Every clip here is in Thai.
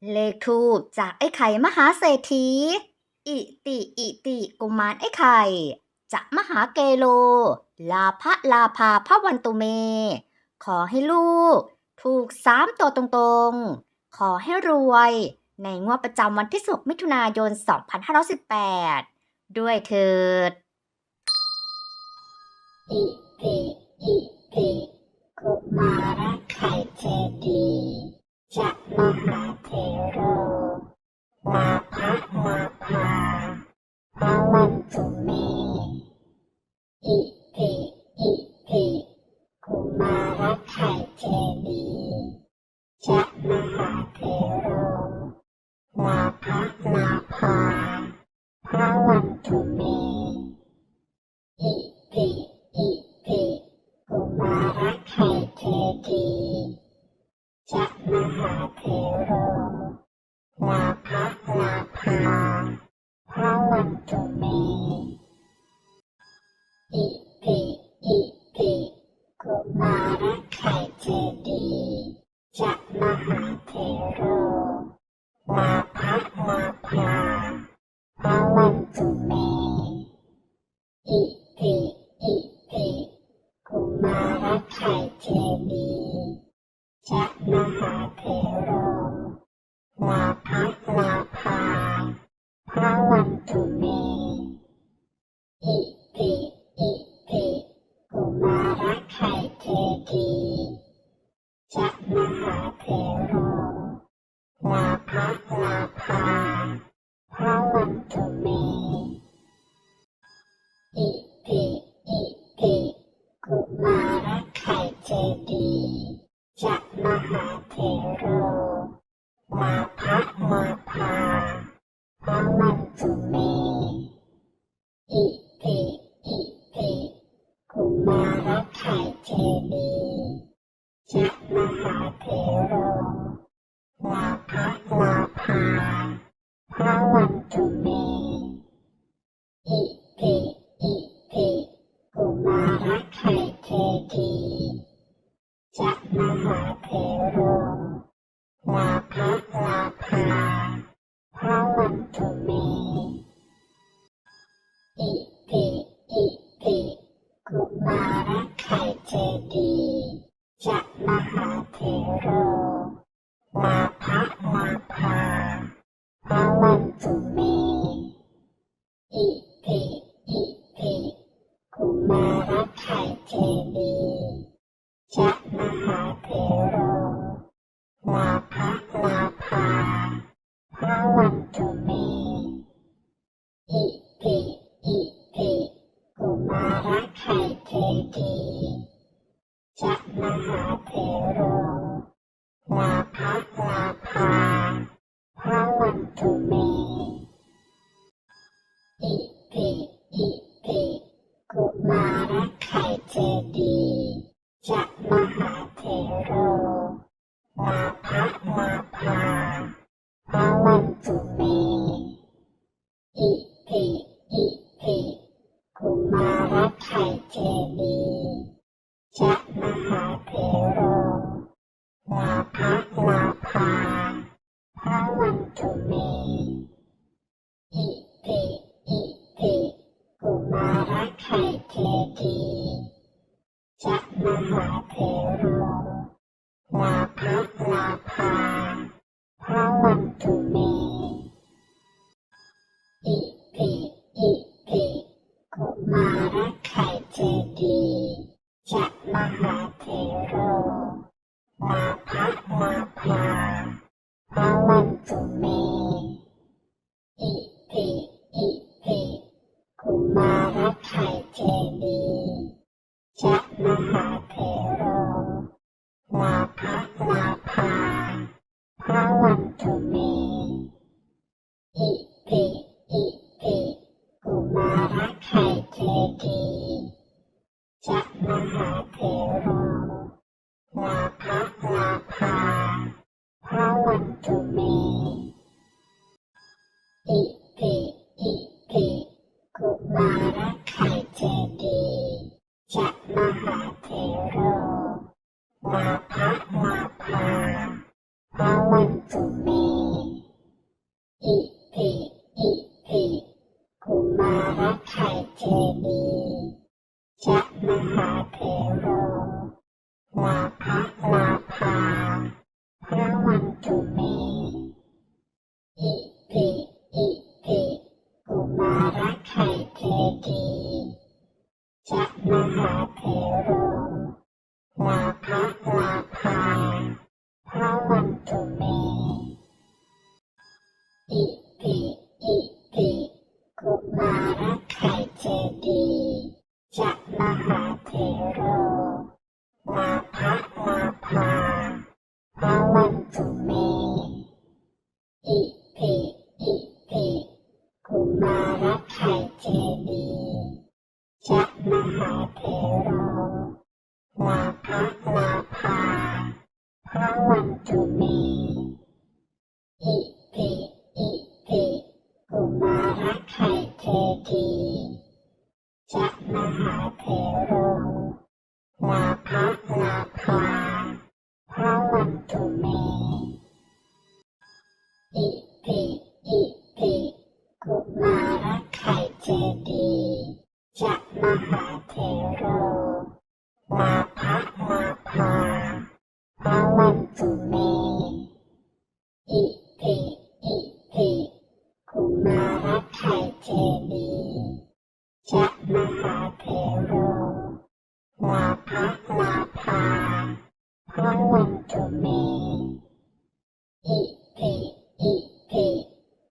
เลขทูปจากไอ้ไข่มหาเศรษฐีอิติอิติกุมารไอ้ไข่จะมหาเกโลลาภลาภาพวันตุเมขอให้ลูกถูก3 ตัวตรงๆขอให้รวยในงวดประจำวันที่6มิถุนายน2518ด้วยเถิดอิติอิติกุมารไข่เจดีย์จะมหาเถโรลาภลาภาพวันตุเมอิติอิติกุมารไข่เจดีย์จะมหาเถโรลาภลาภาพวันตุเมอิติอิติกุมารไข่เจดีย์จะมหาเถโรลาภลาภาพวันตุเมอิติอิติกุมารไข่เจดีย์จะมหาเถโรลาภลาภาพวันตุเมอิติอิติกุมารไข่เจดีย์จะมหาเถโรลาภลาภาพวันตุเมอิติอิติกุมารไข่เจดีย์จะมหาเถโรลาภลาภาพวันตุเมอิติอิติกุมารไข่เจดีย์จะมหาเถโรลาภลาภาพวันตุเมอิติอิติกุมารไข่เจดีย์จะมหาเถโรลาภลาภาพวันตุเมอิติอิติกุมารไข่เจดีย์จะมหาเถโรลาภลาภาพวันตุเมอิติอิติกุมารไข่เจดีย์จะมหาเถโรลาภลาภาพวันตุเมอิติอิติกุมารไข่เจดีย์จะมหาเถโรลาภลาภาพวันตุเมอิติอิติกุมารไข่เจดีย์จะมหาเถโรลาภลาภาพวันตุเมอิติอิติกุมารไข่เจดีย์จะมหาเถโรลาภลาภาพวันตุเมอิติอิติกุมารไข่เจดีย์จะมหาเถโรลาภลาภาพวันตุเมอิติอิติกุมารไข่เจดีย์จะมหาเถโรลาภลาภาพวันตุเมอิติอิติกุมารไข่เจดีย์จะมหาเถโรลาภลาภาพวันตุเมอิติอิติกุมารไข่เจดีย์จะมหาเถโรลาภลาภาพวันตุเม พระวันตุเมอิติอิติกุมารไข่เจดีย์จะมหาเถโรลาภลาภาพระวันตุเมอิติอิติกุมารไข่เจดีย์จะมหาเถโรลาภลาภาพระวันตุเมอิติอิติกุมารไข่เจดีย์จะมหาเถโรลาภลาภาพระวันตุเมอิติอิติ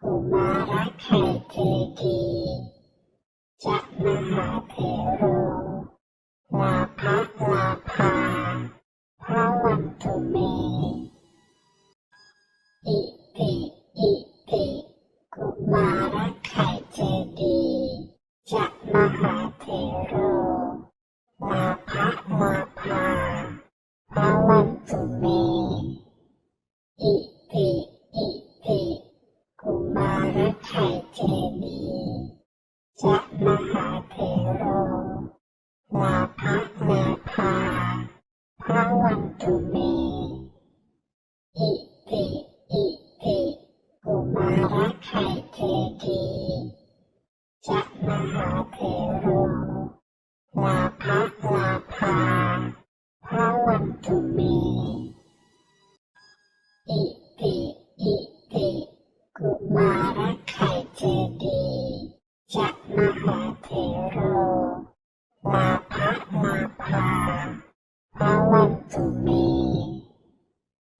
กุมารไข่เจดีย์จะมหาเถโรลาภลาภาพระวันตุเมอิติอิติกุมารไข่เจดีย์จะมหาเถโรลาภลาภาพระวันตุเมอิติอิติกุมารไข่เจดีย์จะมหาเถโรลาภลาภาพระวันตุเมอิติอิติกุมารไข่เจดีย์จะมหาเถโรลาภลาภาพระวันตุเมอิติอิติกุมารไข่เจดีย์จะมหาเถโรลาภลาภาพระวันตุเม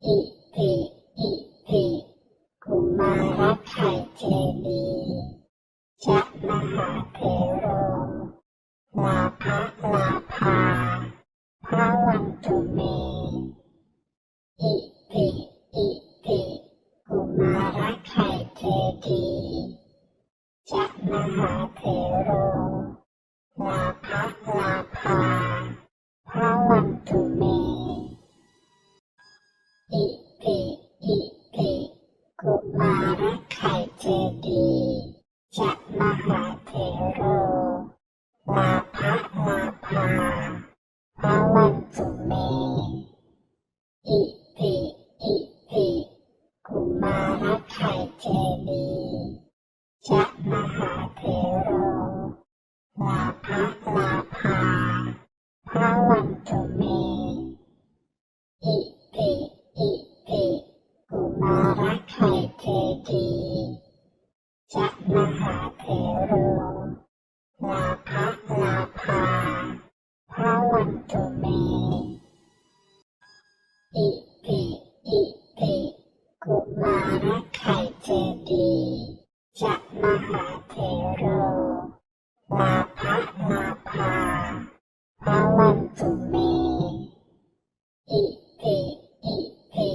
อิติอิติกุมารไข่เจดีย์จะมหาเถโรลาภลาภาพระวันตุเมอิติอิติกุมารไข่เจดีย์จะมหาเถโรลาภลาภาพระวันตุเมอิติอิติกุมารไข่เจดีย์จะมหาเถโรลาภลาภาพระวันตุเมอิติอิติกุมารไข่เจดีย์จะมหาเถโรลาภลาภาพระวันตุเมอิติอิติกุมารไข่เจดีย์จะมหาเถโรลาภลาภาพระวันตุเมอิติอิติกุมารไข่เจดีย์จะมหาเถโรลาภลาภาพระวันตุเมอิติอิติ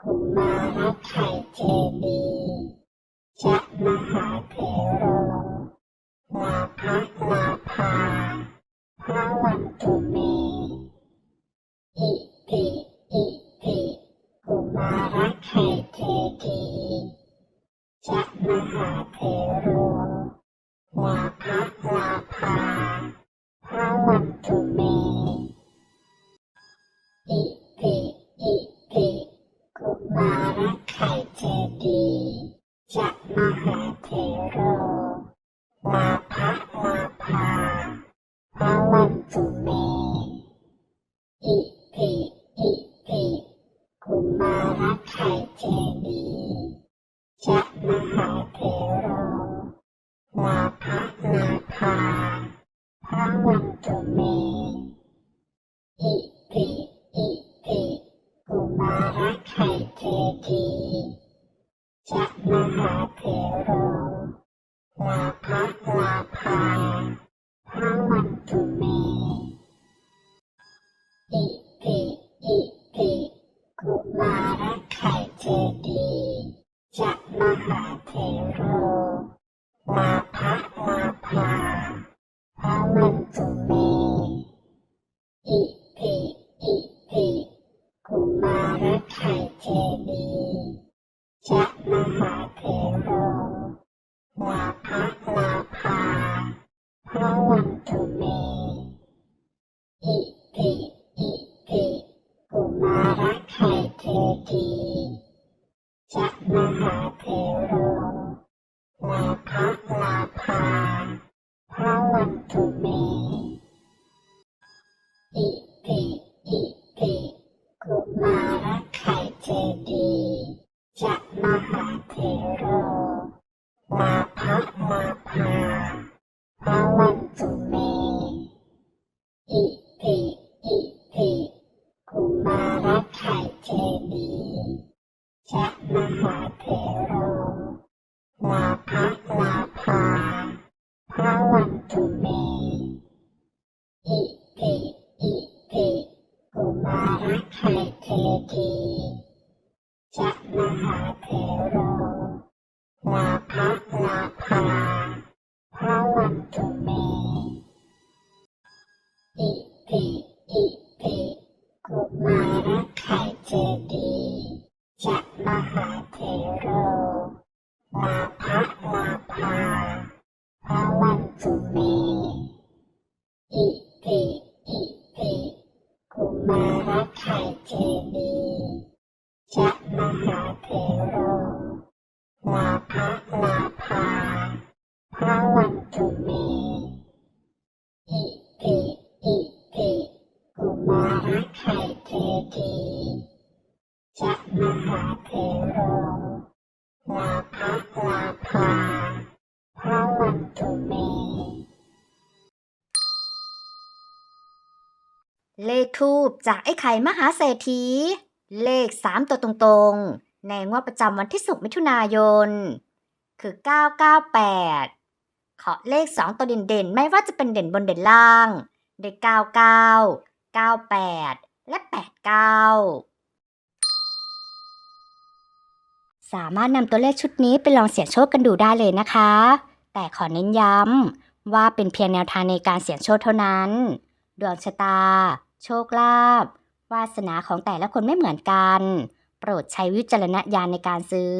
กุมารไข่เจดีย์จะมหาเถโรลาภลาภาพระวันตุเมอิติอิติกุมารไข่เจดีย์จะมหาเถโรลาภลาภาพระวันตุเมอิติอิติกุมารไข่เจดีย์จะมหาเถโรลาภลาภาพระวันตุเมอิติอิติกุมารไข่เจดีย์จะมหาเถโรลาภลาภาพระวันตุเมอิติอิติกุมารไข่เจดีย์จะมหาเถโรลาภลาภาพระวันตุเมอิติอิติกุมารไข่เจดีย์จะมหาเถโรลาภลาภาพระวันตุเมอิติอิติกุมาร ข่เจดีย์จะมหาเถโรลาภลาภาพระวันตุเมอิติอิติกุมารไข่เจดีย์จะมหาเถโรลาภลาภาพระวันตุเมอิติอิติกุมารไข่เจดีย์จะมหาเถโรลาภลาภาพระวันตุเมอิติอิติกุมารไข่เจดีย์จะมหาเถโรลาภลาภาพระวันตุเมอิติอิติกุมารไข่เจดีย์จะมหาเถโรลาภลาภาพระวันตุเมอิติอิติกุมารไข่เจดีย์จะมหาเถโรลาภลาภาพระวันตุเมอิติอิติกุมารไข่เจดีย์จะมหาเถโรลาภลาภาพระวันตุเมอิติอิติกุมารไข่เจดีย์จะมหาเถโรลาภลาภาพระวันตุเมเลขทูปจากไอ้ไข่มหาเศรษฐีเลข3ตัวตรงๆในงวดประจำวันที่10มิถุนายนคือ998ขอเลข2ตัวเด่นๆไม่ว่าจะเป็นเด่นบนเด่นล่างได้99 98และ89สามารถนำตัวเลขชุดนี้ไปลองเสี่ยงโชคกันดูได้เลยนะคะแต่ขอเน้นย้ำว่าเป็นเพียงแนวทางในการเสี่ยงโชคเท่านั้นดวงชะตาโชคลาภวาสนาของแต่ละคนไม่เหมือนกันโปรดใช้วิจารณญาณในการซื้อ